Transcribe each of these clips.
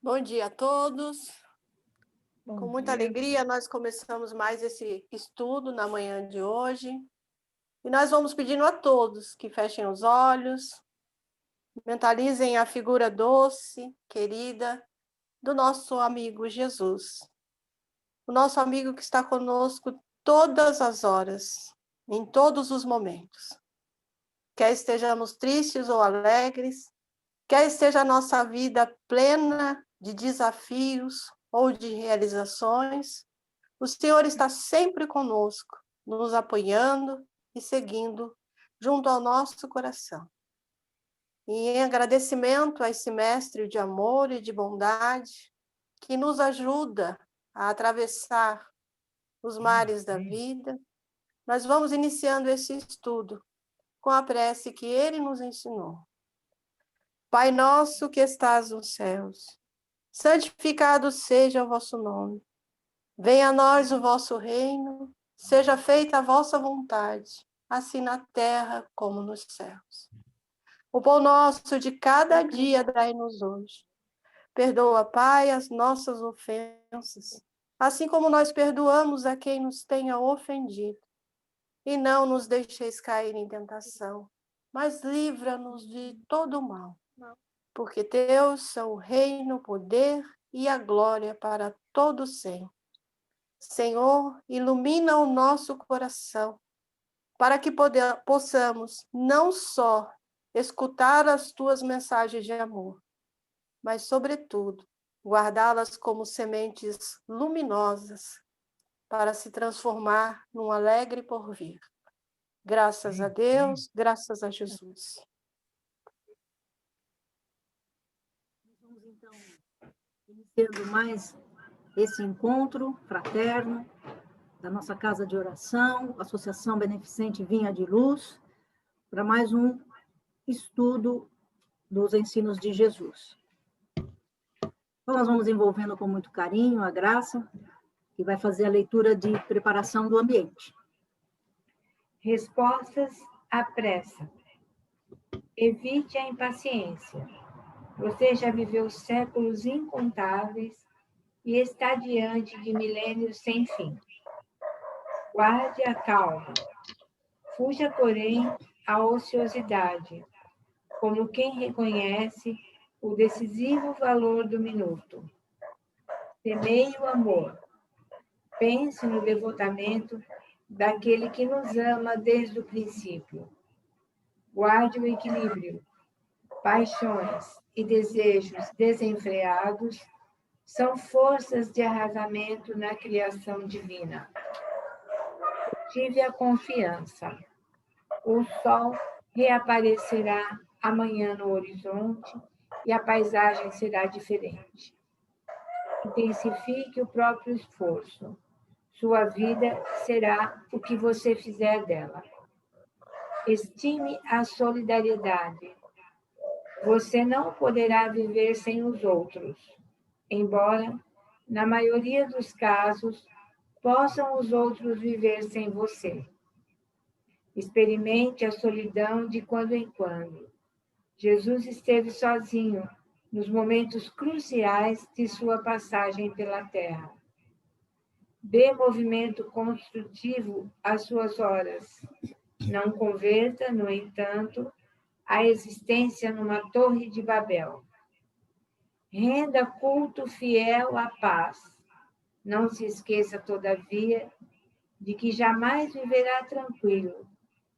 Bom dia a todos. Com muita dia. alegria, nós começamos mais esse estudo na manhã de hoje. E nós vamos pedindo a todos que fechem os olhos, mentalizem a figura doce, querida, do nosso amigo Jesus. O nosso amigo que está conosco todas as horas, em todos os momentos. Quer estejamos tristes ou alegres, quer esteja a nossa vida plena de desafios ou de realizações, o Senhor está sempre conosco, nos apoiando e seguindo junto ao nosso coração. E em agradecimento a esse mestre de amor e de bondade, que nos ajuda a atravessar os mares da vida, nós vamos iniciando esse estudo com a prece que ele nos ensinou. Pai nosso que estás nos céus, santificado seja o vosso nome. Venha a nós o vosso reino, seja feita a vossa vontade, assim na terra como nos céus. O pão nosso de cada dia dai-nos hoje. Perdoa, Pai, as nossas ofensas, assim como nós perdoamos a quem nos tenha ofendido. E não nos deixeis cair em tentação, mas livra-nos de todo o mal. Porque teus são o reino, o poder e a glória para todo sempre. Senhor, ilumina o nosso coração, para que possamos não só escutar as tuas mensagens de amor, mas, sobretudo, guardá-las como sementes luminosas para se transformar num alegre porvir. Graças a Deus, graças a Jesus. Vamos, então, iniciando mais esse encontro fraterno da nossa Casa de Oração, Associação Beneficente Vinha de Luz, para mais um estudo dos ensinos de Jesus. Então, nós vamos envolvendo com muito carinho a Graça, que vai fazer a leitura de preparação do ambiente. Respostas à pressa. Evite a impaciência. Você já viveu séculos incontáveis e está diante de milênios sem fim. Guarde a calma. Fuja, porém, à ociosidade, como quem reconhece o decisivo valor do minuto. Semeie o amor. Pense no devotamento daquele que nos ama desde o princípio. Guarde o equilíbrio. Paixões e desejos desenfreados são forças de arrasamento na criação divina. Tive a confiança. O sol reaparecerá amanhã no horizonte e a paisagem será diferente. Intensifique o próprio esforço. Sua vida será o que você fizer dela. Estime a solidariedade. Você não poderá viver sem os outros, embora, na maioria dos casos, possam os outros viver sem você. Experimente a solidão de quando em quando. Jesus esteve sozinho nos momentos cruciais de sua passagem pela terra. Dê movimento construtivo às suas horas. Não converta, no entanto, a existência numa torre de Babel. Renda culto fiel à paz. Não se esqueça, todavia, de que jamais viverá tranquilo,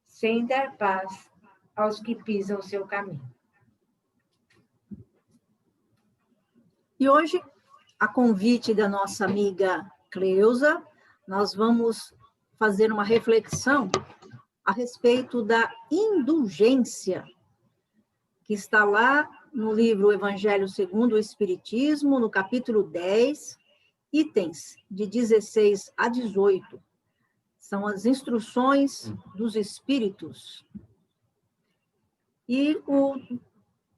sem dar paz aos que pisam seu caminho. E hoje, a convite da nossa amiga Cleusa, nós vamos fazer uma reflexão a respeito da indulgência, que está lá no livro Evangelho segundo o Espiritismo, no capítulo 10, itens de 16 a 18. São as instruções dos espíritos. E o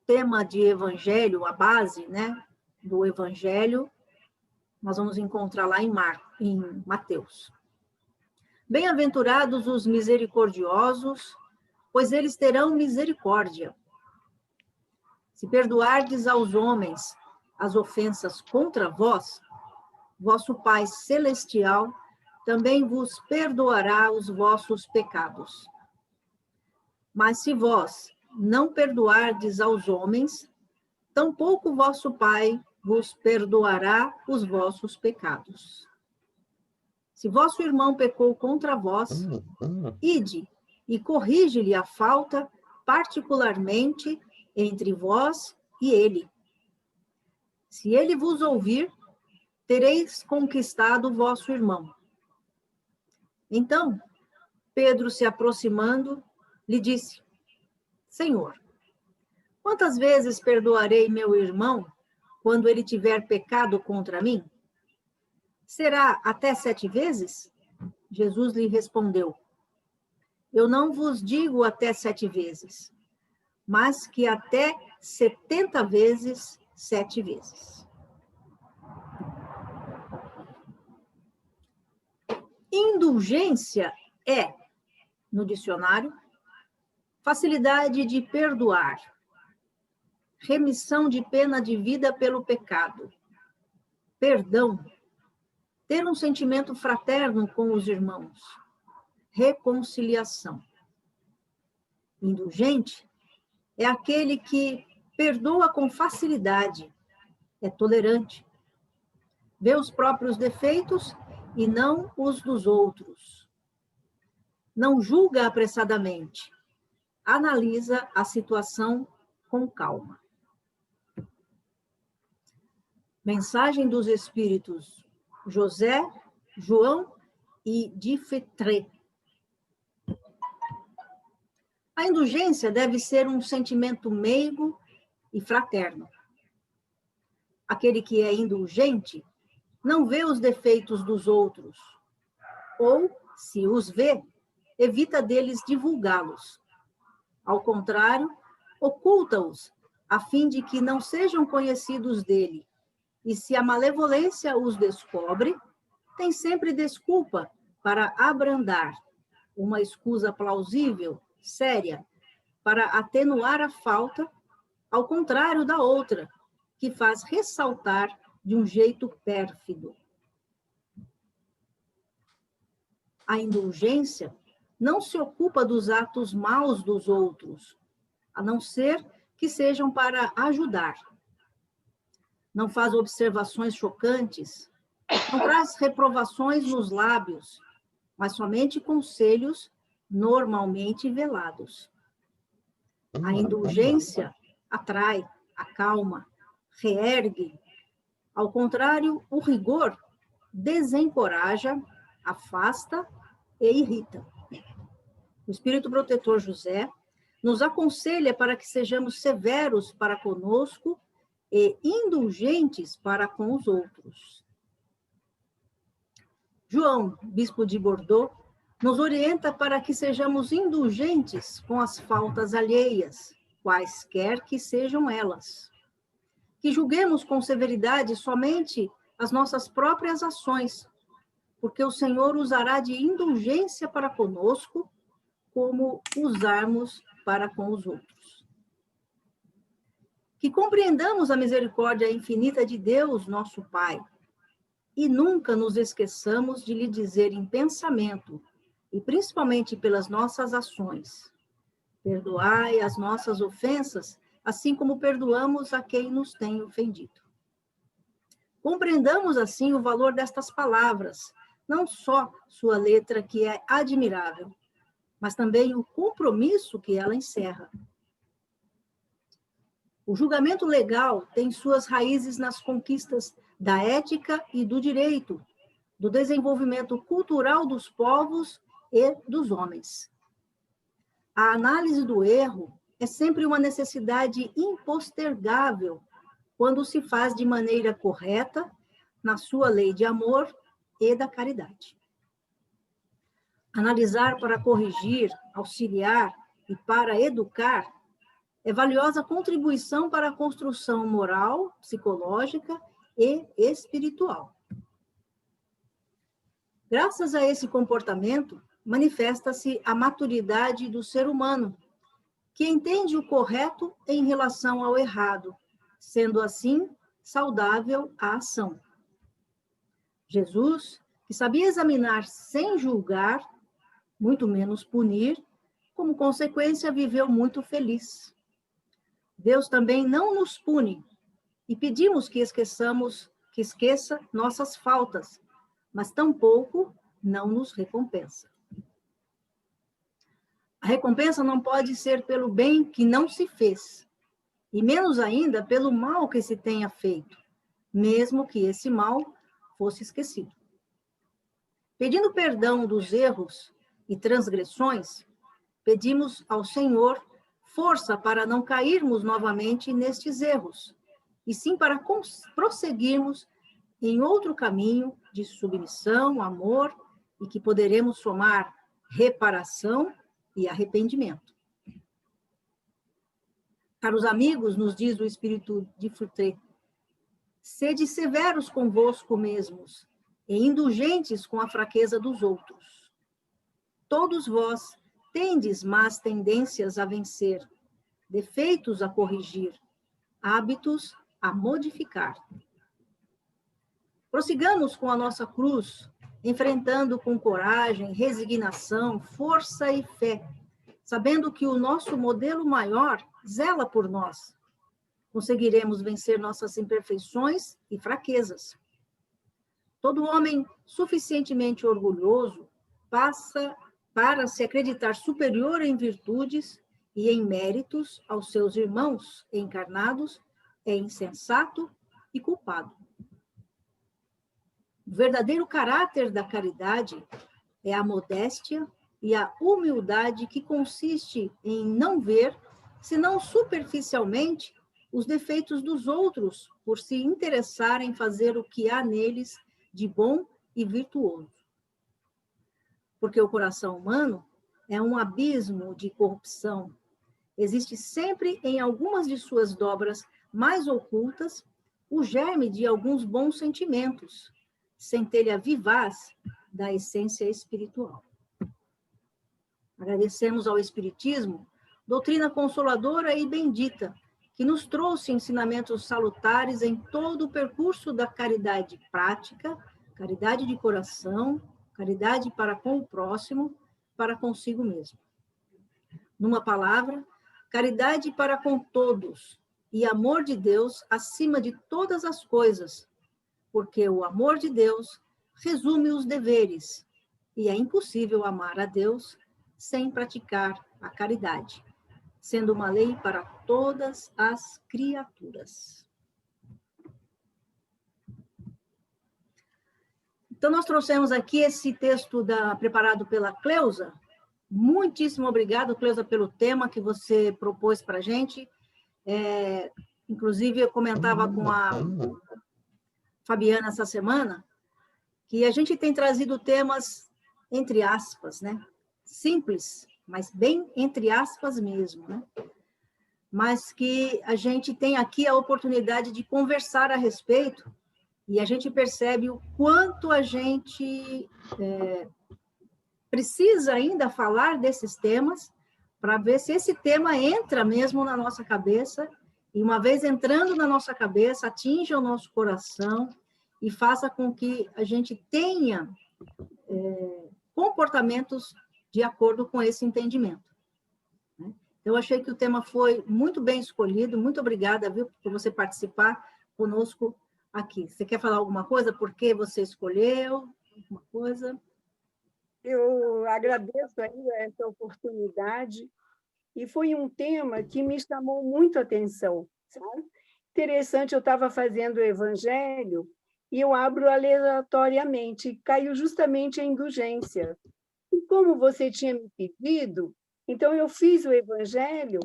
tema de Evangelho, a base, né, do Evangelho, nós vamos encontrar lá em Mateus. Bem-aventurados os misericordiosos, pois eles terão misericórdia. Se perdoardes aos homens as ofensas contra vós, vosso Pai Celestial também vos perdoará os vossos pecados. Mas se vós não perdoardes aos homens, tampouco vosso Pai vos perdoará os vossos pecados. Se vosso irmão pecou contra vós, ide e corrige-lhe a falta, particularmente entre vós e ele. Se ele vos ouvir, tereis conquistado vosso irmão. Então, Pedro, se aproximando, lhe disse: Senhor, quantas vezes perdoarei meu irmão quando ele tiver pecado contra mim? Será até 7 vezes? Jesus lhe respondeu: Eu não vos digo até 7 vezes, mas que até 70 vezes 7 vezes. Indulgência é, no dicionário, facilidade de perdoar, remissão de pena de vida pelo pecado, perdão, ter um sentimento fraterno com os irmãos, reconciliação. Indulgente é aquele que perdoa com facilidade, é tolerante, vê os próprios defeitos e não os dos outros. Não julga apressadamente, analisa a situação com calma. Mensagem dos Espíritos José, João e Difetré. A indulgência deve ser um sentimento meigo e fraterno. Aquele que é indulgente não vê os defeitos dos outros, ou, se os vê, evita deles divulgá-los. Ao contrário, oculta-os, a fim de que não sejam conhecidos dele. E se a malevolência os descobre, tem sempre desculpa para abrandar, uma escusa plausível, séria, para atenuar a falta, ao contrário da outra, que faz ressaltar de um jeito pérfido. A indulgência não se ocupa dos atos maus dos outros, a não ser que sejam para ajudar. Não faz observações chocantes, não traz reprovações nos lábios, mas somente conselhos normalmente velados. A indulgência atrai, acalma, reergue. Ao contrário, o rigor desencoraja, afasta e irrita. O Espírito Protetor José nos aconselha para que sejamos severos para conosco e indulgentes para com os outros. João, bispo de Bordeaux, nos orienta para que sejamos indulgentes com as faltas alheias, quaisquer que sejam elas. Que julguemos com severidade somente as nossas próprias ações, porque o Senhor usará de indulgência para conosco, como usarmos para com os outros. Que compreendamos a misericórdia infinita de Deus, nosso Pai, e nunca nos esqueçamos de lhe dizer em pensamento, e principalmente pelas nossas ações: perdoai as nossas ofensas, assim como perdoamos a quem nos tem ofendido. Compreendamos, assim, o valor destas palavras, não só sua letra, que é admirável, mas também o compromisso que ela encerra. O julgamento legal tem suas raízes nas conquistas da ética e do direito, do desenvolvimento cultural dos povos e dos homens. A análise do erro é sempre uma necessidade impostergável quando se faz de maneira correta, na sua lei de amor e da caridade. Analisar para corrigir, auxiliar e para educar é valiosa contribuição para a construção moral, psicológica e espiritual. Graças a esse comportamento, manifesta-se a maturidade do ser humano, que entende o correto em relação ao errado, sendo assim saudável à ação. Jesus, que sabia examinar sem julgar, muito menos punir, como consequência, viveu muito feliz. Deus também não nos pune e pedimos que esqueça nossas faltas, mas tampouco não nos recompensa. A recompensa não pode ser pelo bem que não se fez, e menos ainda pelo mal que se tenha feito, mesmo que esse mal fosse esquecido. Pedindo perdão dos erros e transgressões, pedimos ao Senhor força para não cairmos novamente nestes erros, e sim para prosseguirmos em outro caminho de submissão, amor, e que poderemos somar reparação e arrependimento. Caros amigos, nos diz o Espírito de Foutré, sede severos convosco mesmos, e indulgentes com a fraqueza dos outros. Todos vós tendes más tendências a vencer, defeitos a corrigir, hábitos a modificar. Prossigamos com a nossa cruz, enfrentando com coragem, resignação, força e fé, sabendo que o nosso modelo maior zela por nós. Conseguiremos vencer nossas imperfeições e fraquezas. Todo homem suficientemente orgulhoso passa para se acreditar superior em virtudes e em méritos aos seus irmãos encarnados é insensato e culpado. O verdadeiro caráter da caridade é a modéstia e a humildade que consiste em não ver, senão superficialmente, os defeitos dos outros por se interessar em fazer o que há neles de bom e virtuoso. Porque o coração humano é um abismo de corrupção. Existe sempre em algumas de suas dobras mais ocultas o germe de alguns bons sentimentos, centelha vivaz da essência espiritual. Agradecemos ao Espiritismo, doutrina consoladora e bendita, que nos trouxe ensinamentos salutares em todo o percurso da caridade prática, caridade de coração, caridade para com o próximo, para consigo mesmo. Numa palavra, caridade para com todos e amor de Deus acima de todas as coisas, porque o amor de Deus resume os deveres e é impossível amar a Deus sem praticar a caridade, sendo uma lei para todas as criaturas. Então, nós trouxemos aqui esse texto preparado pela Cleusa. Muitíssimo obrigado, Cleusa, pelo tema que você propôs para a gente. Inclusive, eu comentava com a Fabiana essa semana que a gente tem trazido temas, entre aspas, né? Simples, mas bem entre aspas mesmo, né? Mas que a gente tem aqui a oportunidade de conversar a respeito e a gente percebe o quanto a gente precisa ainda falar desses temas para ver se esse tema entra mesmo na nossa cabeça e, uma vez entrando na nossa cabeça, atinja o nosso coração e faça com que a gente tenha comportamentos de acordo com esse entendimento. Eu achei que o tema foi muito bem escolhido. Muito obrigada, viu, por você participar conosco aqui. Você quer falar alguma coisa? Por que você escolheu? Alguma coisa? Eu agradeço ainda essa oportunidade e foi um tema que me chamou muito a atenção, sabe? Interessante, eu estava fazendo o Evangelho e eu abro aleatoriamente, caiu justamente a indulgência. E como você tinha me pedido, então eu fiz o Evangelho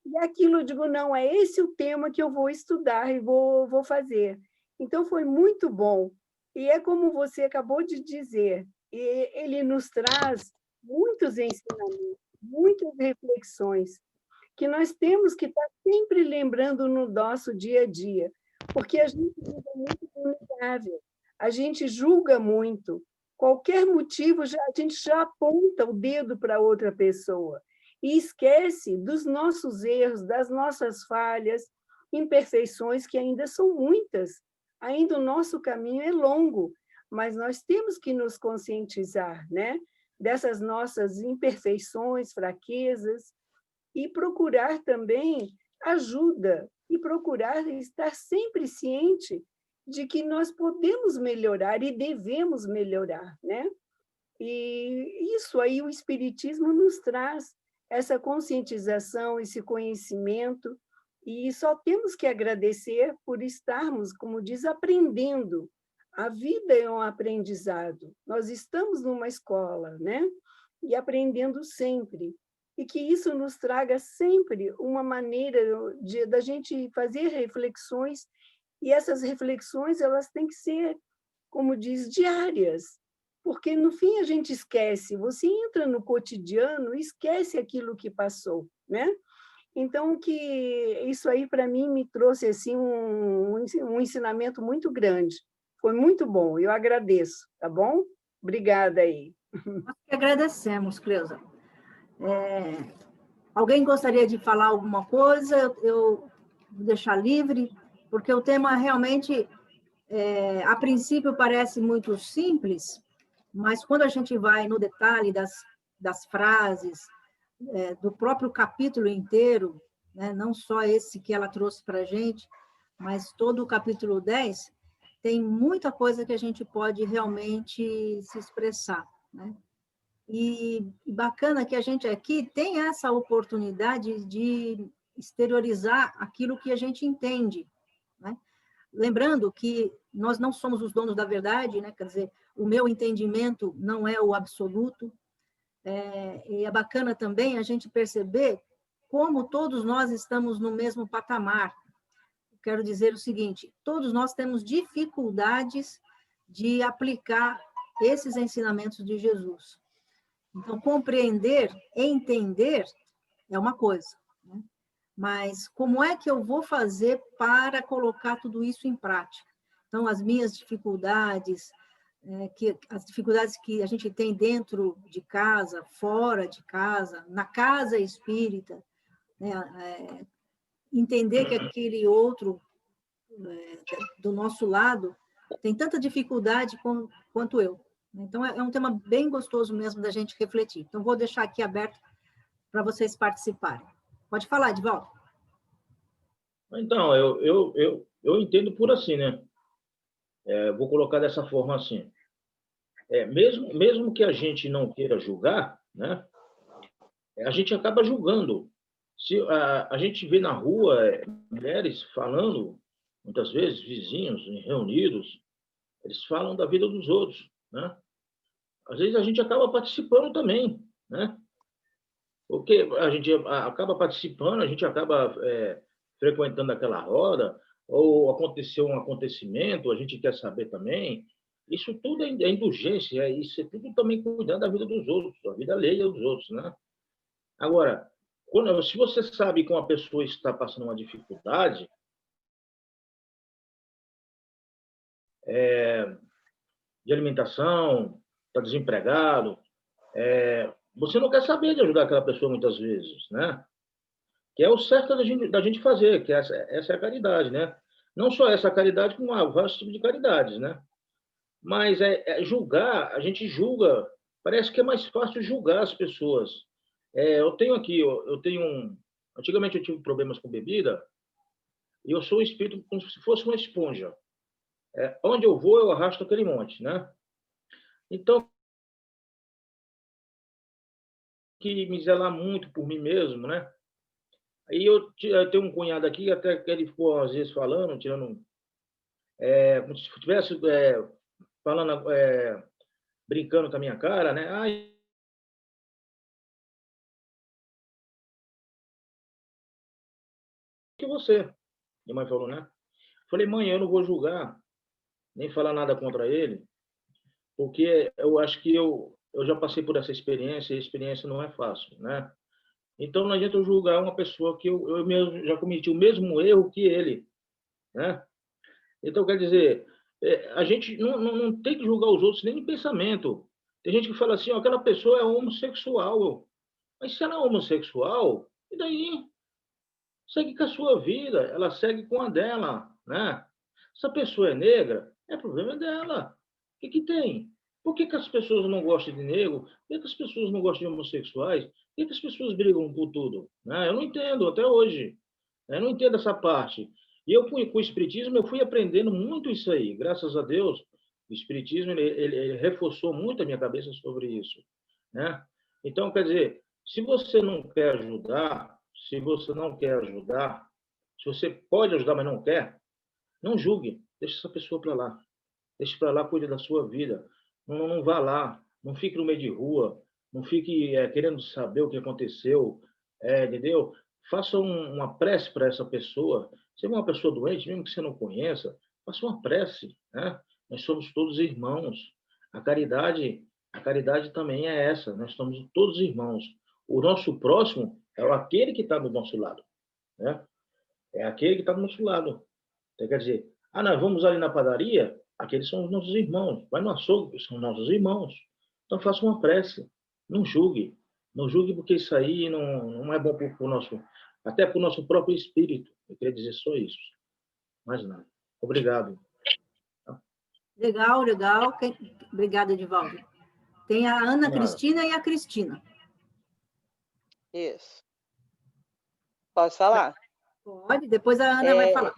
e aquilo eu digo, não, é esse o tema que eu vou estudar e vou fazer. Então foi muito bom. E é como você acabou de dizer, ele nos traz muitos ensinamentos, muitas reflexões, que nós temos que estar sempre lembrando no nosso dia a dia, porque a gente vive muito vulnerável, a gente julga muito, qualquer motivo a gente já aponta o dedo para outra pessoa e esquece dos nossos erros, das nossas falhas, imperfeições que ainda são muitas. Ainda o nosso caminho é longo, mas nós temos que nos conscientizar, né, dessas nossas imperfeições, fraquezas, e procurar também ajuda, e procurar estar sempre ciente de que nós podemos melhorar e devemos melhorar, né? E isso aí o Espiritismo nos traz, essa conscientização, esse conhecimento, e só temos que agradecer por estarmos, como diz, aprendendo. A vida é um aprendizado. Nós estamos numa escola, né? E aprendendo sempre. E que isso nos traga sempre uma maneira da gente fazer reflexões, e essas reflexões elas têm que ser, como diz, diárias, porque no fim a gente esquece, você entra no cotidiano e esquece aquilo que passou, né? Então, que isso aí, para mim, me trouxe assim, um ensinamento muito grande. Foi muito bom, eu agradeço, tá bom? Obrigada aí. Nós que agradecemos, Cleusa. Alguém gostaria de falar alguma coisa? Eu vou deixar livre, porque o tema realmente, a princípio, parece muito simples, mas quando a gente vai no detalhe das frases, do próprio capítulo inteiro, né, não só esse que ela trouxe para a gente, mas todo o capítulo 10, tem muita coisa que a gente pode realmente se expressar, né? E bacana que a gente aqui tem essa oportunidade de exteriorizar aquilo que a gente entende, né? Lembrando que nós não somos os donos da verdade, né? Quer dizer, o meu entendimento não é o absoluto. E é bacana também a gente perceber como todos nós estamos no mesmo patamar. Quero dizer o seguinte, todos nós temos dificuldades de aplicar esses ensinamentos de Jesus. Então, compreender, entender é uma coisa, né? Mas como é que eu vou fazer para colocar tudo isso em prática? Então, as minhas dificuldades, as dificuldades que a gente tem dentro de casa, fora de casa, na casa espírita, né? Entender que aquele outro do nosso lado tem tanta dificuldade quanto eu. Então, é um tema bem gostoso mesmo da gente refletir. Então, vou deixar aqui aberto para vocês participarem. Pode falar, Edivaldo. Então, eu entendo por assim, né? Vou colocar dessa forma assim. Mesmo que a gente não queira julgar, né? A gente acaba julgando. Se a gente vê na rua mulheres falando, muitas vezes, vizinhos reunidos, eles falam da vida dos outros, né? Às vezes a gente acaba participando também, né? Porque a gente acaba participando, a gente acaba frequentando aquela roda, ou aconteceu um acontecimento, a gente quer saber também. Isso tudo é indulgência, isso é tudo também cuidando da vida dos outros, da vida alheia dos outros, né? Agora, se você sabe que uma pessoa está passando uma dificuldade, de alimentação, está desempregado, você não quer saber de ajudar aquela pessoa muitas vezes, né? Que é o certo da gente fazer, que essa é a caridade, né? Não só essa caridade, como vários tipos de caridades, né? Mas julgar, a gente julga, parece que é mais fácil julgar as pessoas. Eu tenho aqui, antigamente eu tive problemas com bebida, e eu sou um espírito como se fosse uma esponja. Onde eu vou, eu arrasto aquele monte, né? Então, que me zelar muito por mim mesmo, né? Aí eu tenho um cunhado aqui, até que ele ficou às vezes falando, como se estivesse falando, brincando com a minha cara, né? Ai, que você? Minha mãe falou, né? Falei, mãe, eu não vou julgar, nem falar nada contra ele, porque eu acho que eu já passei por essa experiência, e a experiência não é fácil, né? Então, não adianta eu julgar uma pessoa que eu mesmo já cometi o mesmo erro que ele, né? Então, quer dizer, a gente não tem que julgar os outros nem em pensamento. Tem gente que fala assim, ó, aquela pessoa é homossexual. Mas se ela é homossexual, e daí? segue com a sua vida, ela segue com a dela, né? Se a pessoa é negra, é problema dela. O que tem? Por que as pessoas não gostam de negro? Por que as pessoas não gostam de homossexuais? Por que as pessoas brigam por tudo? Né? Eu não entendo até hoje. Eu não entendo essa parte. E eu fui com o Espiritismo, eu fui aprendendo muito isso aí. Graças a Deus, o Espiritismo ele reforçou muito a minha cabeça sobre isso, né? Então, quer dizer, se você não quer ajudar, se você não quer ajudar, se você pode ajudar, mas não quer, não julgue. Deixe essa pessoa para lá. Deixe para lá, cuide da sua vida. Não vá lá. Não fique no meio de rua. Não fique querendo saber o que aconteceu. Entendeu? Faça uma prece para essa pessoa. Se é uma pessoa doente, mesmo que você não conheça, faça uma prece, né? Nós somos todos irmãos. A caridade também é essa. Nós somos todos irmãos. O nosso próximo é aquele que está do nosso lado, né? É aquele que está do nosso lado. Então, quer dizer, nós vamos ali na padaria, aqueles são os nossos irmãos. Vai no açougue, são nossos irmãos. Então, faça uma prece. Não julgue. Não julgue, porque isso aí não é bom para o nosso... Até para o nosso próprio espírito. Eu queria dizer só isso. Mais nada. Obrigado. Legal, legal. Obrigada, Edivaldo. Tem a Ana Cristina e a Cristina. Isso. Posso falar? Pode, depois a Ana vai falar.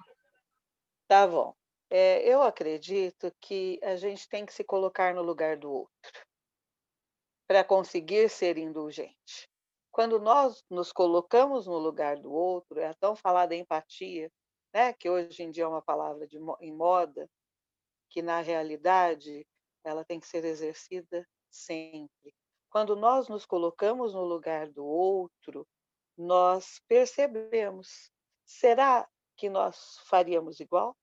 Tá bom. Eu acredito que a gente tem que se colocar no lugar do outro para conseguir ser indulgente. Quando nós nos colocamos no lugar do outro, é tão falada empatia, né, que hoje em dia é uma palavra em moda, que na realidade ela tem que ser exercida sempre. Quando nós nos colocamos no lugar do outro, nós percebemos. Será que nós faríamos igual?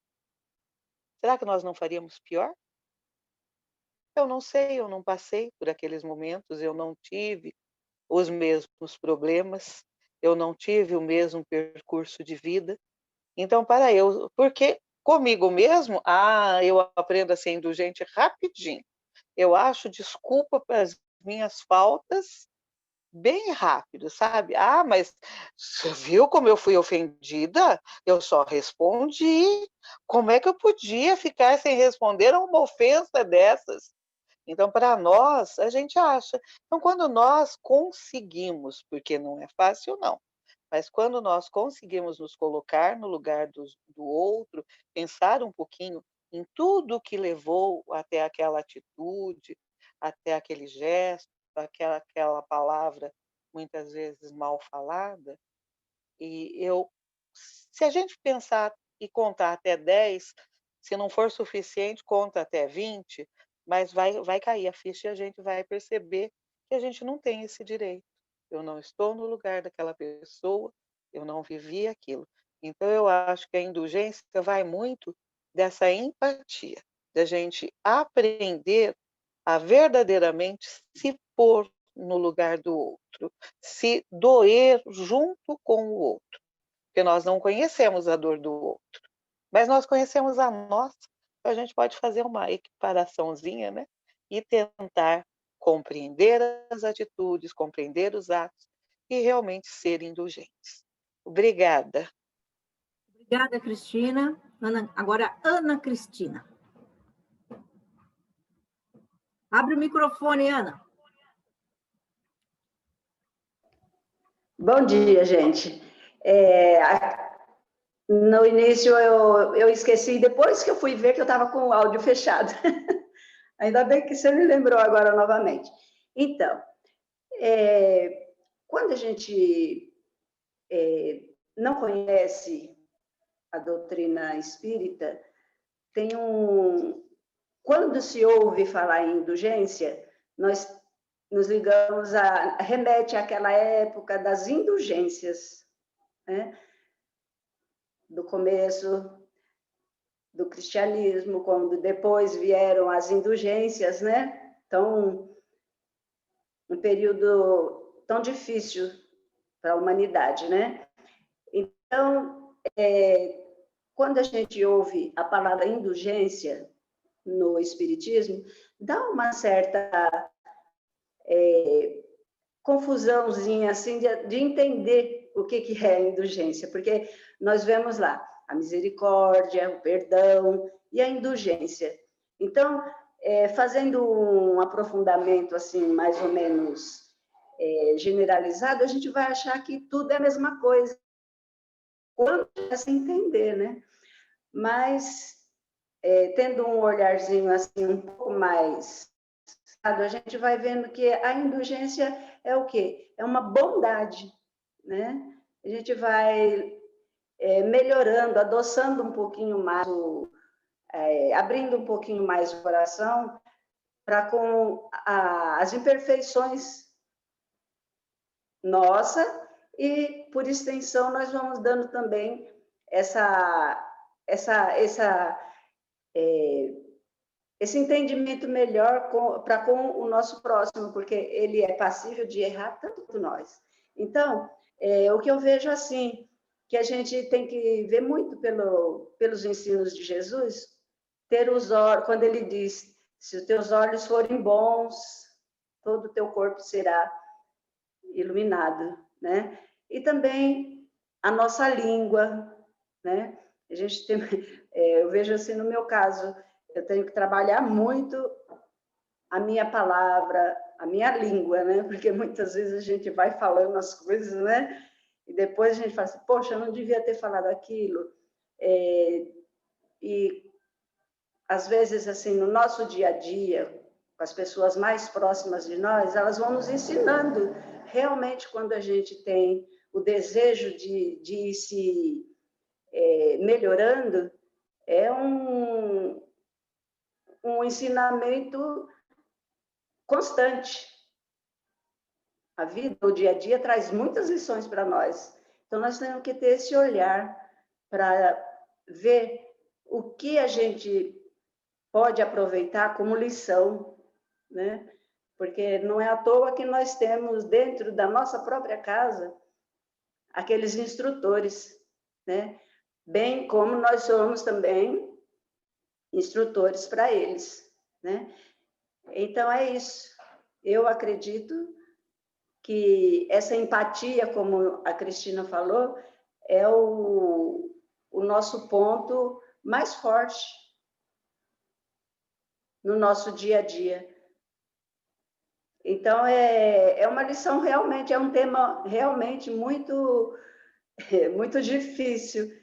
Será que nós não faríamos pior? Eu não sei, eu não passei por aqueles momentos, eu não tive os mesmos problemas, eu não tive o mesmo percurso de vida. Então, porque comigo mesmo, eu aprendo a ser indulgente rapidinho. Eu acho desculpa para as minhas faltas bem rápido, sabe? Mas você viu como eu fui ofendida? Eu só respondi. Como é que eu podia ficar sem responder a uma ofensa dessas? Então, para nós, a gente acha. Então, quando nós conseguimos, porque não é fácil, não, mas quando nós conseguimos nos colocar no lugar do outro, pensar um pouquinho em tudo que levou até aquela atitude, até aquele gesto, aquela palavra muitas vezes mal falada, se a gente pensar e contar até 10, se não for suficiente, conta até 20, mas vai cair a ficha e a gente vai perceber que a gente não tem esse direito. Eu não estou no lugar daquela pessoa, eu não vivi aquilo. Então, eu acho que a indulgência vai muito dessa empatia, da gente aprender a verdadeiramente se pôr no lugar do outro, se doer junto com o outro, porque nós não conhecemos a dor do outro, mas nós conhecemos a nossa. Então a gente pode fazer uma equiparaçãozinha, né? E tentar compreender as atitudes, compreender os atos e realmente ser indulgentes. Obrigada. Obrigada, Cristina. Agora, Ana Cristina. Abre o microfone, Ana. Bom dia, gente. No início eu esqueci, depois que eu fui ver que eu estava com o áudio fechado. Ainda bem que você me lembrou agora novamente. Então, quando a gente não conhece a doutrina espírita, quando se ouve falar em indulgência, nós nos ligamos remete àquela época das indulgências, né? Do começo do cristianismo, quando depois vieram as indulgências, né? Então, um período tão difícil para a humanidade, né? Então, quando a gente ouve a palavra indulgência no Espiritismo, dá uma certa confusãozinha, assim, de entender o que é a indulgência? Porque nós vemos lá a misericórdia, o perdão e a indulgência. Então, fazendo um aprofundamento assim, mais ou menos generalizado, a gente vai achar que tudo é a mesma coisa, quando é se entender, né? Mas, tendo um olharzinho assim, um pouco mais, a gente vai vendo que a indulgência é o quê? É uma bondade, né? A gente vai melhorando, adoçando um pouquinho mais, abrindo um pouquinho mais o coração para com as imperfeições nossa, e por extensão nós vamos dando também esse entendimento melhor para com o nosso próximo, porque ele é passível de errar tanto quanto nós. Então, o que eu vejo assim, que a gente tem que ver muito pelos ensinos de Jesus, ter os olhos, quando ele diz, se os teus olhos forem bons, todo o teu corpo será iluminado, né? E também a nossa língua, né? A gente tem, eu vejo assim no meu caso, eu tenho que trabalhar muito a minha palavra, a minha língua, né? Porque muitas vezes a gente vai falando as coisas, né? E depois a gente fala assim, poxa, eu não devia ter falado aquilo. E às vezes assim no nosso dia a dia, com as pessoas mais próximas de nós, elas vão nos ensinando realmente quando a gente tem o desejo de ir se melhorando, é um ensinamento constante. A vida, o dia a dia, traz muitas lições para nós. Então, nós temos que ter esse olhar para ver o que a gente pode aproveitar como lição, né? Porque não é à toa que nós temos dentro da nossa própria casa aqueles instrutores, né? Bem como nós somos também instrutores para eles, né? Então é isso. Eu acredito que essa empatia, como a Cristina falou, é o nosso ponto mais forte no nosso dia a dia. Então, é uma lição realmente, é um tema realmente muito difícil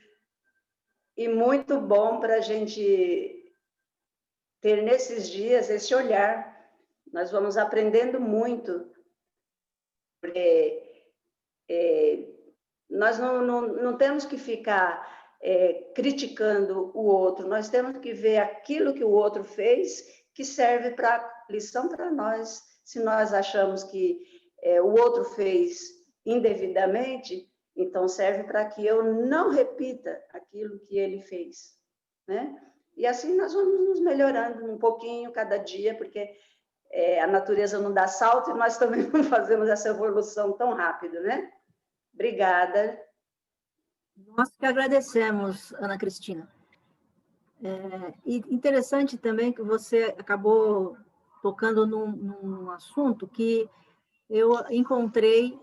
e muito bom para a gente ter nesses dias esse olhar. Nós vamos aprendendo muito, porque nós não temos que ficar criticando o outro, nós temos que ver aquilo que o outro fez que serve para lição para nós. Se nós achamos que o outro fez indevidamente, então serve para que eu não repita aquilo que ele fez, né? E assim nós vamos nos melhorando um pouquinho cada dia, porque a natureza não dá salto e nós também não fazemos essa evolução tão rápido, né? Obrigada. Nós que agradecemos, Ana Cristina. E interessante também que você acabou tocando num assunto que eu encontrei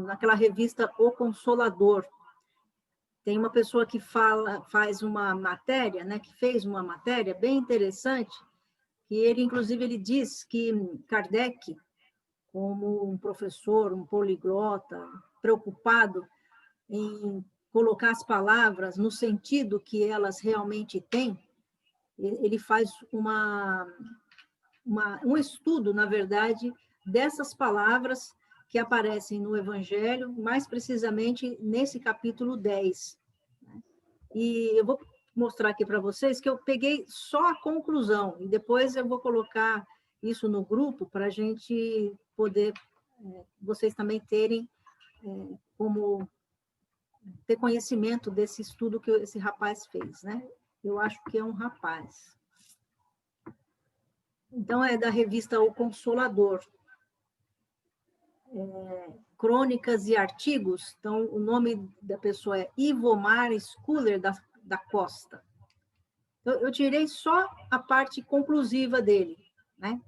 naquela revista O Consolador. Tem uma pessoa que faz uma matéria, né, que fez uma matéria bem interessante, que inclusive, ele diz que Kardec, como um professor, um poliglota, preocupado em colocar as palavras no sentido que elas realmente têm, ele faz um estudo, na verdade, dessas palavras que aparecem no Evangelho, mais precisamente nesse capítulo 10. E eu vou mostrar aqui para vocês que eu peguei só a conclusão, e depois eu vou colocar isso no grupo para a gente poder, vocês também terem como ter conhecimento desse estudo que esse rapaz fez, né? Eu acho que é um rapaz. Então, é da revista O Consolador. Crônicas e artigos. Então, o nome da pessoa é Ivomar Schuller da Costa. Eu tirei só a parte conclusiva dele, né?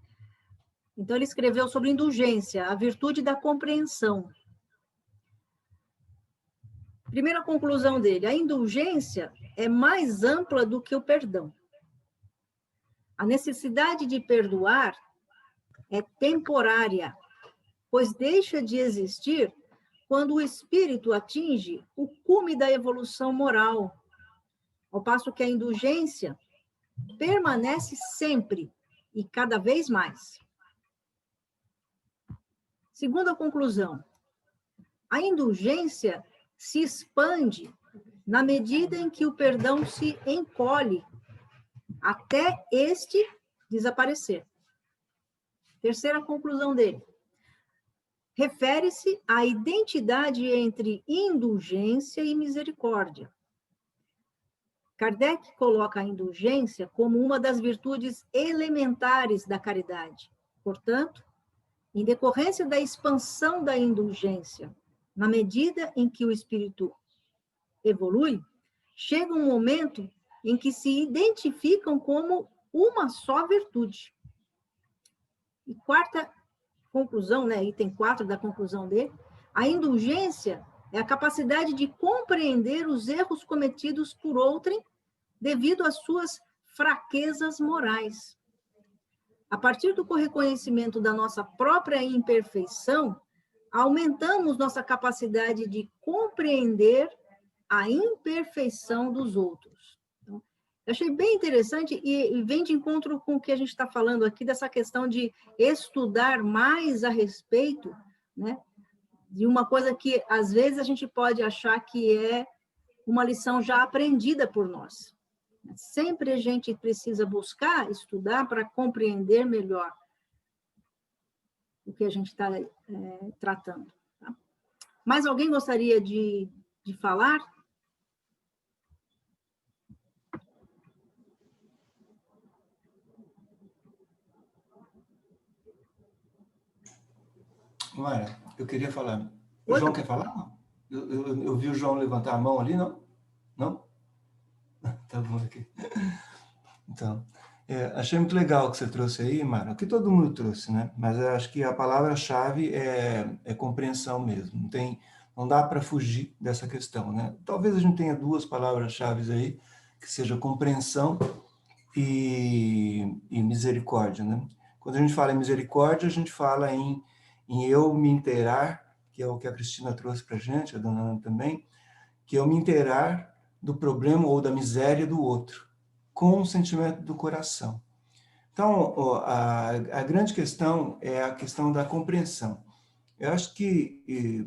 Então, ele escreveu sobre indulgência, a virtude da compreensão. Primeira conclusão dele, a indulgência é mais ampla do que o perdão. A necessidade de perdoar é temporária, pois deixa de existir quando o espírito atinge o cume da evolução moral, ao passo que a indulgência permanece sempre e cada vez mais. Segunda conclusão, a indulgência se expande na medida em que o perdão se encolhe até este desaparecer. Terceira conclusão dele, refere-se à identidade entre indulgência e misericórdia. Kardec coloca a indulgência como uma das virtudes elementares da caridade. Portanto, em decorrência da expansão da indulgência, na medida em que o espírito evolui, chega um momento em que se identificam como uma só virtude. E quarta conclusão, né, item 4 da conclusão dele, a indulgência é a capacidade de compreender os erros cometidos por outrem devido às suas fraquezas morais. A partir do reconhecimento da nossa própria imperfeição, aumentamos nossa capacidade de compreender a imperfeição dos outros. Então, eu achei bem interessante e vem de encontro com o que a gente está falando aqui, dessa questão de estudar mais a respeito, né, de uma coisa que, às vezes, a gente pode achar que é uma lição já aprendida por nós. Sempre a gente precisa buscar, estudar para compreender melhor o que a gente está tratando. Tá? Mais alguém gostaria de falar? Mara, eu queria falar. O João quer falar? Não? Eu vi o João levantar a mão ali, não? Não? Tá bom aqui. Então, achei muito legal o que você trouxe aí, Mara, o que todo mundo trouxe, né? Mas eu acho que a palavra-chave é compreensão mesmo. Não dá para fugir dessa questão, né? Talvez a gente tenha duas palavras-chave aí, que seja compreensão e misericórdia, né? Quando a gente fala em misericórdia, a gente fala em eu me inteirar, que é o que a Cristina trouxe para a gente, a dona Ana também, que eu me inteirar do problema ou da miséria do outro, com o sentimento do coração. Então, a grande questão é a questão da compreensão. Eu acho que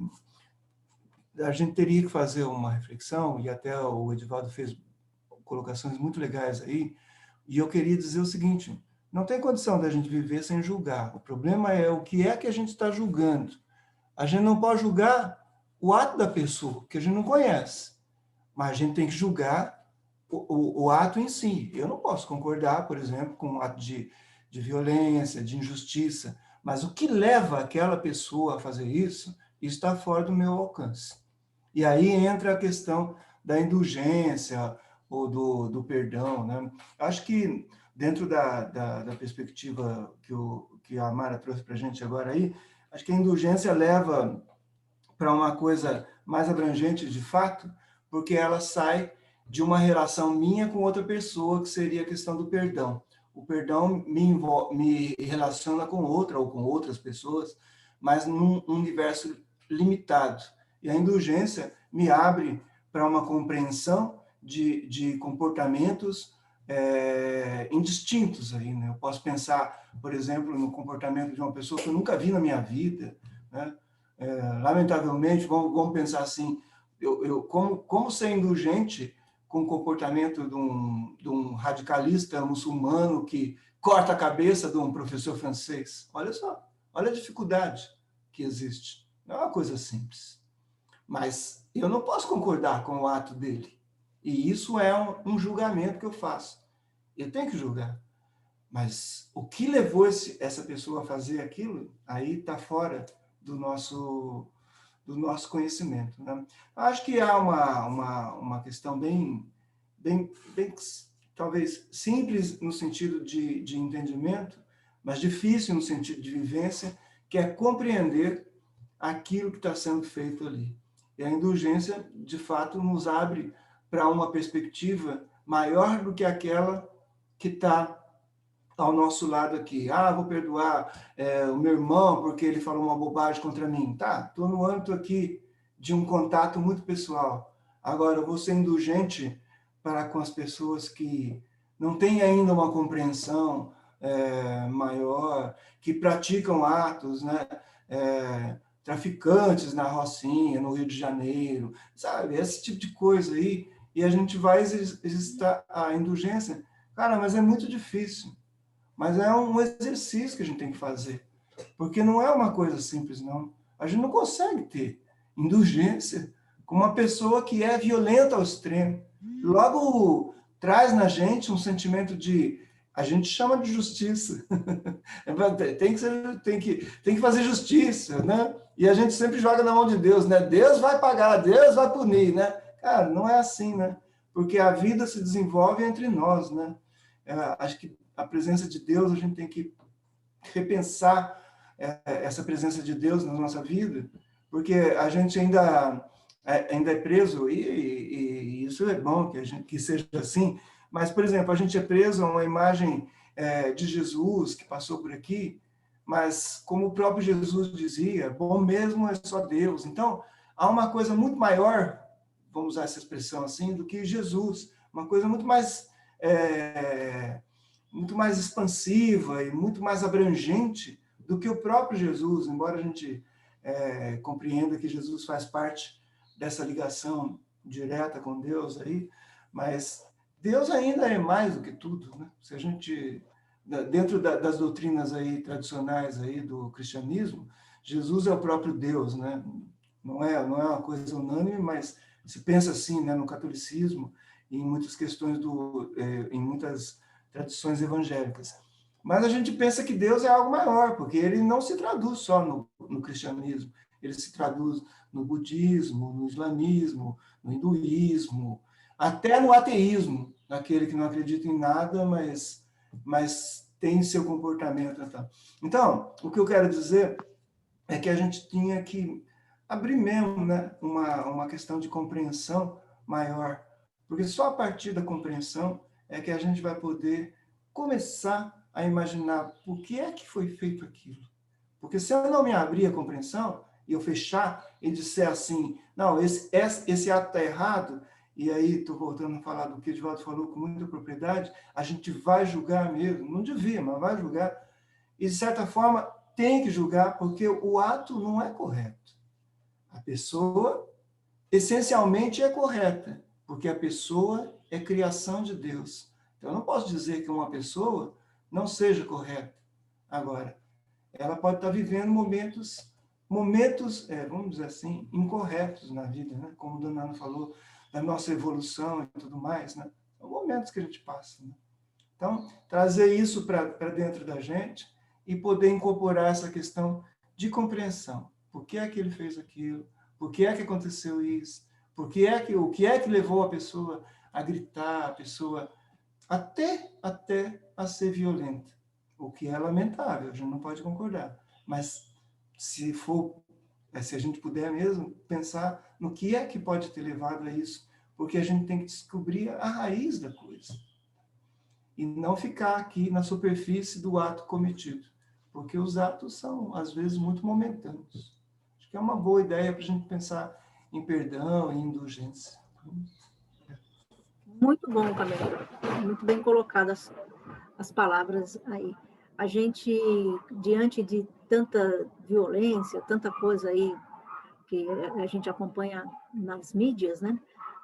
a gente teria que fazer uma reflexão, e até o Edivaldo fez colocações muito legais aí, e eu queria dizer o seguinte, não tem condição da gente viver sem julgar. O problema é o que é que a gente está julgando. A gente não pode julgar o ato da pessoa, que a gente não conhece. Mas a gente tem que julgar o ato em si. Eu não posso concordar, por exemplo, com um ato de violência, de injustiça, mas o que leva aquela pessoa a fazer isso está fora do meu alcance. E aí entra a questão da indulgência ou do perdão, né? Acho que dentro da perspectiva que a Mara trouxe para a gente agora aí, acho que a indulgência leva para uma coisa mais abrangente de fato, porque ela sai de uma relação minha com outra pessoa, que seria a questão do perdão. O perdão me relaciona com outra ou com outras pessoas, mas num universo limitado. E a indulgência me abre para uma compreensão de comportamentos indistintos aí, né? Eu posso pensar, por exemplo, no comportamento de uma pessoa que eu nunca vi na minha vida, né? Lamentavelmente, vamos pensar assim, como ser indulgente com o comportamento de um radicalista muçulmano que corta a cabeça de um professor francês? Olha só, olha a dificuldade que existe. Não é uma coisa simples. Mas eu não posso concordar com o ato dele. E isso é um julgamento que eu faço. Eu tenho que julgar. Mas o que levou essa pessoa a fazer aquilo, aí está fora do nosso conhecimento, né? Acho que há uma questão bem talvez simples no sentido de entendimento, mas difícil no sentido de vivência, que é compreender aquilo que está sendo feito ali. E a indulgência, de fato, nos abre para uma perspectiva maior do que aquela que está ao nosso lado aqui. Ah, vou perdoar o meu irmão porque ele falou uma bobagem contra mim. Tá, estou no âmbito aqui de um contato muito pessoal. Agora, eu vou ser indulgente para com as pessoas que não têm ainda uma compreensão maior, que praticam atos, né? Traficantes na Rocinha, no Rio de Janeiro, sabe? Esse tipo de coisa aí. E a gente vai exercitar a indulgência. Cara, mas é muito difícil. Mas é um exercício que a gente tem que fazer. Porque não é uma coisa simples, não. A gente não consegue ter indulgência com uma pessoa que é violenta ao extremo. Logo, traz na gente um sentimento de... A gente chama de justiça. Tem que fazer justiça, né? E a gente sempre joga na mão de Deus, né? Deus vai pagar, Deus vai punir, né? Cara, não é assim, né? Porque a vida se desenvolve entre nós, né? Acho que a presença de Deus, a gente tem que repensar essa presença de Deus na nossa vida, porque a gente ainda é preso, e isso é bom que seja assim, mas, por exemplo, a gente é preso a uma imagem de Jesus que passou por aqui, mas, como o próprio Jesus dizia, bom mesmo é só Deus. Então, há uma coisa muito maior, vamos usar essa expressão assim, do que Jesus, uma coisa muito mais expansiva e muito mais abrangente do que o próprio Jesus, embora a gente compreenda que Jesus faz parte dessa ligação direta com Deus aí, mas Deus ainda é mais do que tudo, né? Se a gente, dentro das doutrinas aí tradicionais aí do cristianismo, Jesus é o próprio Deus, né? Não é uma coisa unânime, mas se pensa assim, né, no catolicismo e em muitas questões em muitas tradições evangélicas. Mas a gente pensa que Deus é algo maior, porque ele não se traduz só no cristianismo, ele se traduz no budismo, no islamismo, no hinduísmo, até no ateísmo, naquele que não acredita em nada, mas tem seu comportamento. Então, o que eu quero dizer é que a gente tinha que abrir mesmo, né, uma questão de compreensão maior, porque só a partir da compreensão é que a gente vai poder começar a imaginar por que é que foi feito aquilo. Porque se eu não me abrir a compreensão, e eu fechar e disser assim, não, esse ato está errado, e aí estou voltando a falar do que o Edivaldo falou com muita propriedade, a gente vai julgar mesmo, não devia, mas vai julgar, e de certa forma tem que julgar, porque o ato não é correto. A pessoa, essencialmente, é correta, porque a pessoa é criação de Deus. Então, eu não posso dizer que uma pessoa não seja correta. Agora, ela pode estar vivendo momentos, vamos dizer assim, incorretos na vida, né? Como o Donano falou, da nossa evolução e tudo mais, né? São momentos que a gente passa, né? Então, trazer isso para dentro da gente e poder incorporar essa questão de compreensão. Por que é que ele fez aquilo? Por que é que aconteceu isso? O que é que levou a pessoa a gritar, a pessoa até a ser violenta? O que é lamentável, a gente não pode concordar. Mas se a gente puder mesmo pensar no que é que pode ter levado a isso, porque a gente tem que descobrir a raiz da coisa. E não ficar aqui na superfície do ato cometido, porque os atos são, às vezes, muito momentâneos. Acho que é uma boa ideia para a gente pensar em perdão e indulgência. Muito bom, Camila. Muito bem colocadas as palavras aí. A gente, diante de tanta violência, tanta coisa aí que a gente acompanha nas mídias, né?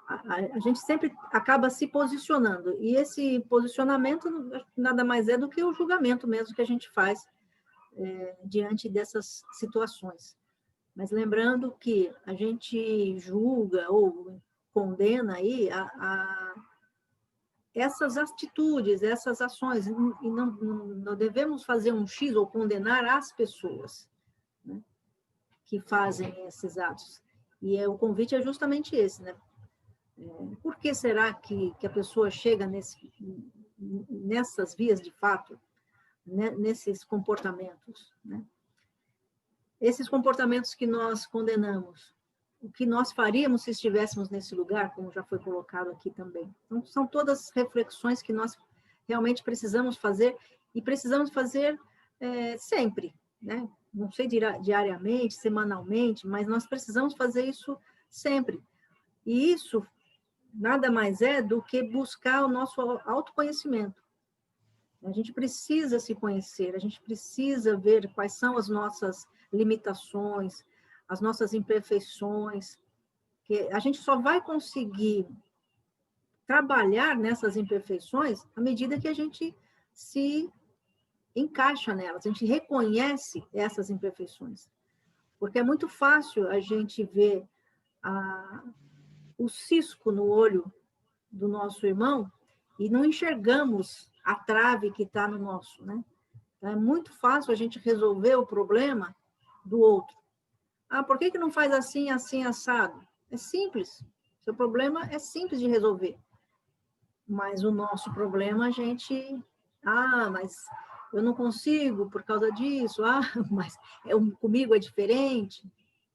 A gente sempre acaba se posicionando, e esse posicionamento nada mais é do que o julgamento mesmo que a gente faz diante dessas situações. Mas lembrando que a gente julga ou condena aí essas atitudes, essas ações, e não devemos fazer um X ou condenar as pessoas, né, que fazem esses atos. E o convite é justamente esse, né? Por que será que a pessoa chega nessas vias de fato, né, nesses comportamentos, né? Esses comportamentos que nós condenamos, o que nós faríamos se estivéssemos nesse lugar, como já foi colocado aqui também. Então, são todas reflexões que nós realmente precisamos fazer, e precisamos fazer sempre, né? Não sei diariamente, semanalmente, mas nós precisamos fazer isso sempre. E isso nada mais é do que buscar o nosso autoconhecimento. A gente precisa se conhecer, a gente precisa ver quais são as nossas limitações, as nossas imperfeições, que a gente só vai conseguir trabalhar nessas imperfeições à medida que a gente se encaixa nelas, a gente reconhece essas imperfeições. Porque é muito fácil a gente ver o cisco no olho do nosso irmão e não enxergamos a trave que está no nosso, né? Então, é muito fácil a gente resolver o problema do outro. Por que não faz assim, assim, assado? É simples. Seu problema é simples de resolver. Mas o nosso problema, a gente... mas eu não consigo por causa disso. Mas comigo é diferente.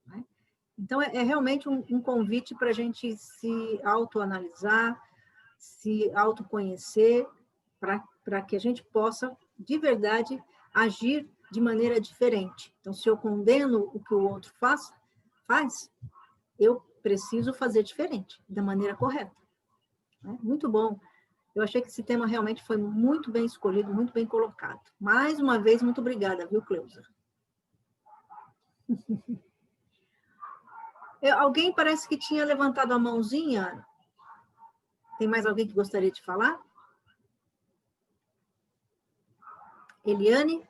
Né? Então, é realmente um convite para a gente se autoanalisar, se autoconhecer, para que a gente possa, de verdade, agir de maneira diferente. Então, se eu condeno o que o outro faz, eu preciso fazer diferente, da maneira correta. Muito bom. Eu achei que esse tema realmente foi muito bem escolhido, muito bem colocado. Mais uma vez, muito obrigada, viu, Cleusa? Alguém parece que tinha levantado a mãozinha. Tem mais alguém que gostaria de falar? Eliane?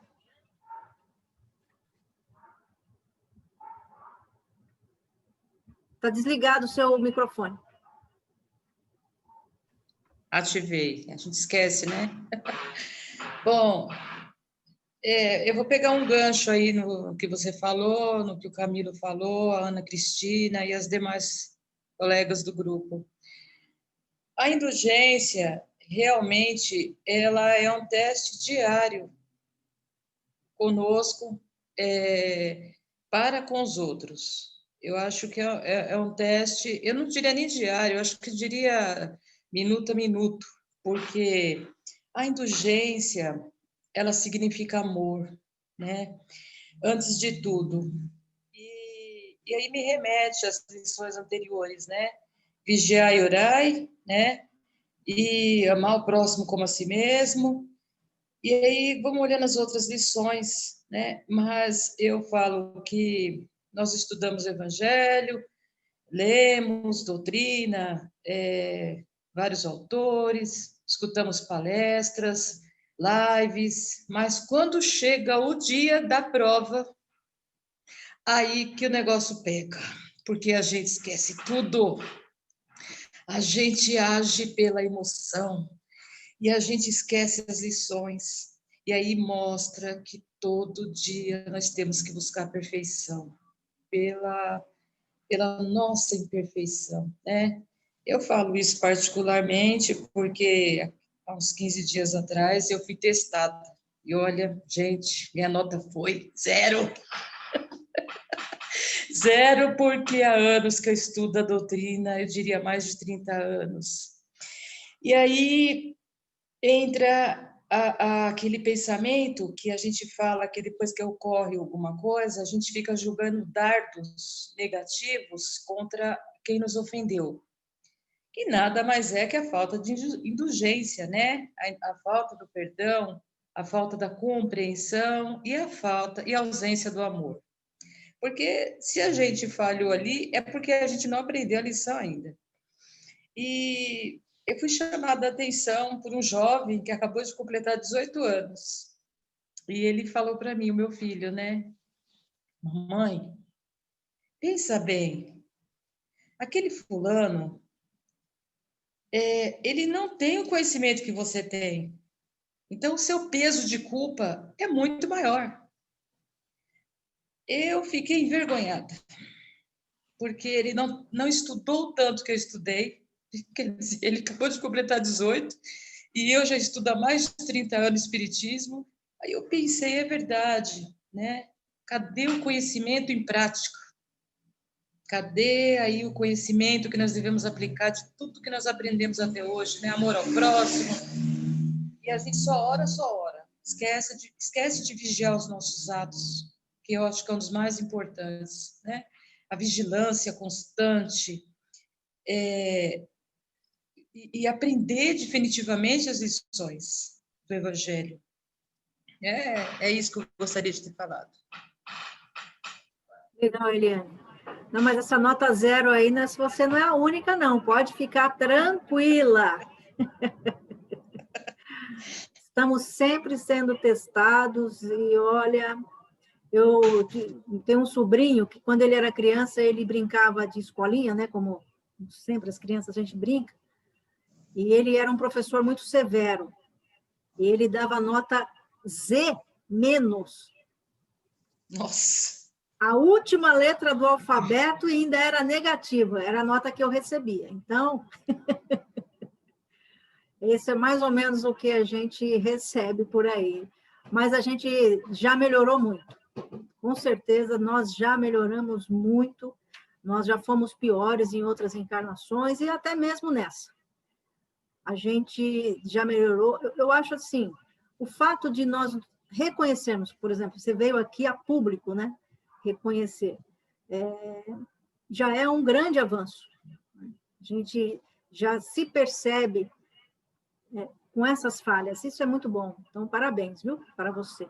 Está desligado o seu microfone. Ativei. A gente esquece, né? Bom, eu vou pegar um gancho aí no que você falou, no que o Camilo falou, a Ana Cristina e as demais colegas do grupo. A indulgência, realmente, ela é um teste diário conosco, para com os outros. Eu acho que é um teste, eu não diria nem diário, eu acho que diria minuto a minuto, porque a indulgência, ela significa amor, né? Antes de tudo. E aí me remete às lições anteriores, né? Vigiai e orai, né? E amar o próximo como a si mesmo. E aí vamos olhando as outras lições, né? Mas eu falo que nós estudamos o Evangelho, lemos doutrina, vários autores, escutamos palestras, lives, mas quando chega o dia da prova, aí que o negócio pega, porque a gente esquece tudo, a gente age pela emoção e a gente esquece as lições, e aí mostra que todo dia nós temos que buscar a perfeição, pela nossa imperfeição, né? Eu falo isso particularmente porque há uns 15 dias atrás eu fui testada. E olha, gente, minha nota foi 0. 0, porque há anos que eu estudo a doutrina, eu diria mais de 30 anos. E aí entra aquele pensamento que a gente fala que depois que ocorre alguma coisa, a gente fica julgando dardos negativos contra quem nos ofendeu. Que nada mais é que a falta de indulgência, né? A falta do perdão, a falta da compreensão e a ausência do amor. Porque se a gente falhou ali, é porque a gente não aprendeu a lição ainda. E eu fui chamada a atenção por um jovem que acabou de completar 18 anos. E ele falou para mim, o meu filho, né? Mamãe, pensa bem, aquele fulano, ele não tem o conhecimento que você tem. Então, o seu peso de culpa é muito maior. Eu fiquei envergonhada, porque ele não estudou tanto que eu estudei. Ele acabou de completar 18, e eu já estudo há mais de 30 anos espiritismo. Aí eu pensei, é verdade, né? Cadê o conhecimento em prática? Cadê aí o conhecimento que nós devemos aplicar de tudo que nós aprendemos até hoje, né? Amor ao próximo. E a gente só ora. Esquece de vigiar os nossos atos, que eu acho que é um dos mais importantes, né? A vigilância constante, e aprender definitivamente as lições do Evangelho. É isso que eu gostaria de ter falado. Legal, Eliane. Não, mas essa nota 0 aí, né, você não é a única, não. Pode ficar tranquila. Estamos sempre sendo testados e, olha, eu tenho um sobrinho que, quando ele era criança, ele brincava de escolinha, né, como sempre as crianças a gente brinca, e ele era um professor muito severo, e ele dava nota Z-. Nossa! A última letra do alfabeto ainda era negativa, era a nota que eu recebia. Então, esse é mais ou menos o que a gente recebe por aí. Mas a gente já melhorou muito. Com certeza, nós já melhoramos muito. Nós já fomos piores em outras encarnações e até mesmo nessa. A gente já melhorou. Eu acho assim, o fato de nós reconhecermos, por exemplo, você veio aqui a público, né? Reconhecer, já é um grande avanço. A gente já se percebe com essas falhas. Isso é muito bom. Então, parabéns, viu? Para você.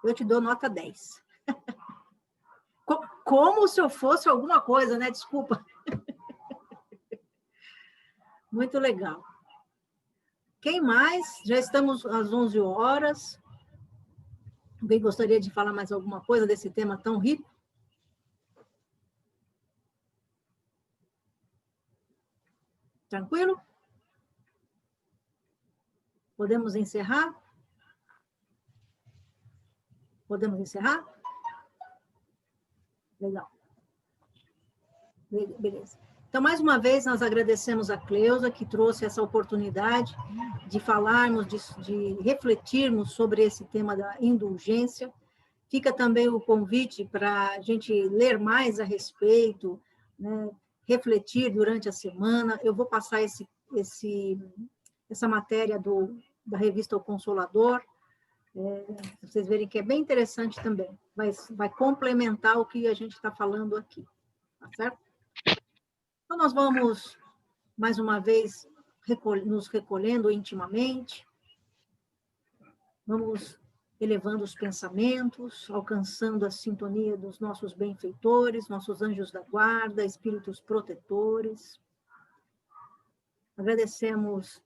Eu te dou nota 10. Como se eu fosse alguma coisa, né? Desculpa. Muito legal. Quem mais? Já estamos às 11 horas. Alguém gostaria de falar mais alguma coisa desse tema tão rico? Tranquilo? Podemos encerrar? Podemos encerrar? Legal. Beleza. Então, mais uma vez, nós agradecemos a Cleusa, que trouxe essa oportunidade de falarmos, de refletirmos sobre esse tema da indulgência. Fica também o convite para a gente ler mais a respeito, né, refletir durante a semana. Eu vou passar essa matéria da revista O Consolador, para vocês verem que é bem interessante também. Vai complementar o que a gente está falando aqui. Tá certo? Então, nós vamos, mais uma vez, nos recolhendo intimamente. Vamos elevando os pensamentos, alcançando a sintonia dos nossos benfeitores, nossos anjos da guarda, espíritos protetores. Agradecemos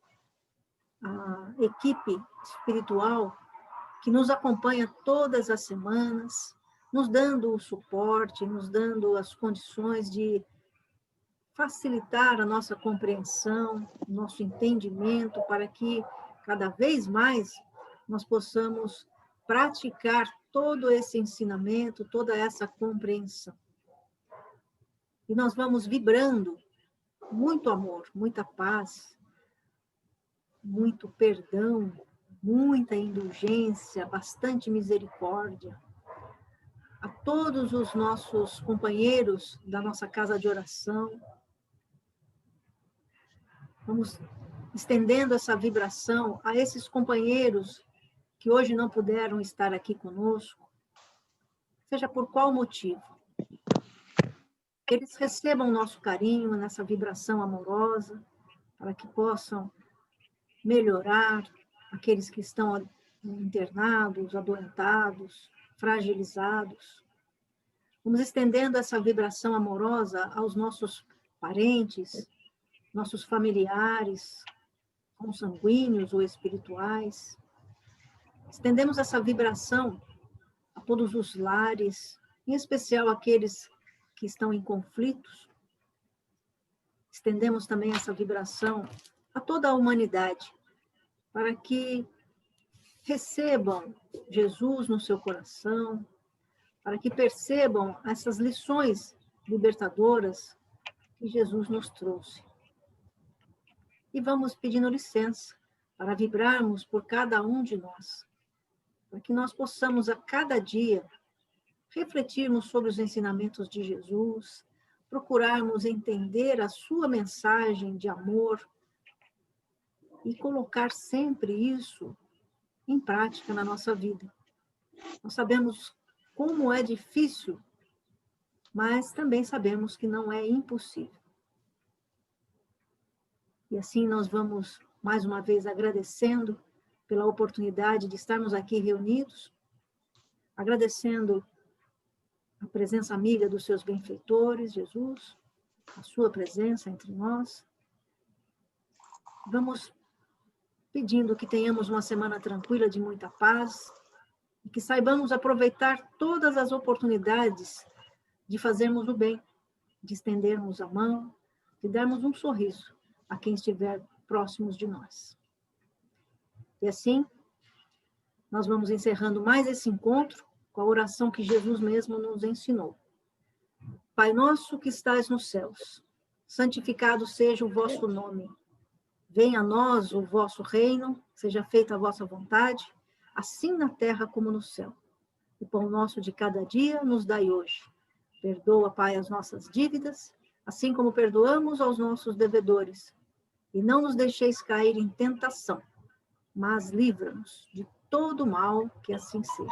a equipe espiritual que nos acompanha todas as semanas, nos dando o suporte, nos dando as condições de facilitar a nossa compreensão, nosso entendimento, para que cada vez mais nós possamos praticar todo esse ensinamento, toda essa compreensão. E nós vamos vibrando muito amor, muita paz, muito perdão, muita indulgência, bastante misericórdia. A todos os nossos companheiros da nossa casa de oração, vamos estendendo essa vibração a esses companheiros que hoje não puderam estar aqui conosco, seja por qual motivo. Eles recebam nosso carinho nessa vibração amorosa, para que possam melhorar aqueles que estão internados, adoentados, fragilizados. Vamos estendendo essa vibração amorosa aos nossos parentes, nossos familiares, consanguíneos ou espirituais. Estendemos essa vibração a todos os lares, em especial aqueles que estão em conflitos. Estendemos também essa vibração a toda a humanidade, para que recebam Jesus no seu coração, para que percebam essas lições libertadoras que Jesus nos trouxe. E vamos pedindo licença para vibrarmos por cada um de nós, para que nós possamos a cada dia refletirmos sobre os ensinamentos de Jesus, procurarmos entender a sua mensagem de amor e colocar sempre isso em prática na nossa vida. Nós sabemos como é difícil, mas também sabemos que não é impossível. E assim nós vamos, mais uma vez, agradecendo pela oportunidade de estarmos aqui reunidos, agradecendo a presença amiga dos seus benfeitores, Jesus, a sua presença entre nós. Vamos pedindo que tenhamos uma semana tranquila de muita paz e que saibamos aproveitar todas as oportunidades de fazermos o bem, de estendermos a mão, de darmos um sorriso a quem estiver próximos de nós. E assim, nós vamos encerrando mais esse encontro com a oração que Jesus mesmo nos ensinou. Pai nosso que estais nos céus, santificado seja o vosso nome. Venha a nós o vosso reino, seja feita a vossa vontade, assim na terra como no céu. O pão nosso de cada dia nos dai hoje. Perdoa, Pai, as nossas dívidas, assim como perdoamos aos nossos devedores. E não nos deixeis cair em tentação, mas livra-nos de todo mal, que assim seja.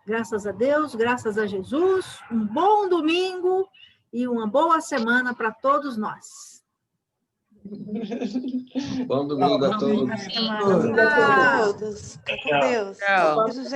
Graças a Deus, graças a Jesus, um bom domingo e uma boa semana para todos nós. Bom domingo a todos. Boa semana. Obrigada a todos. Com Deus. Tchau. Beijo, gente.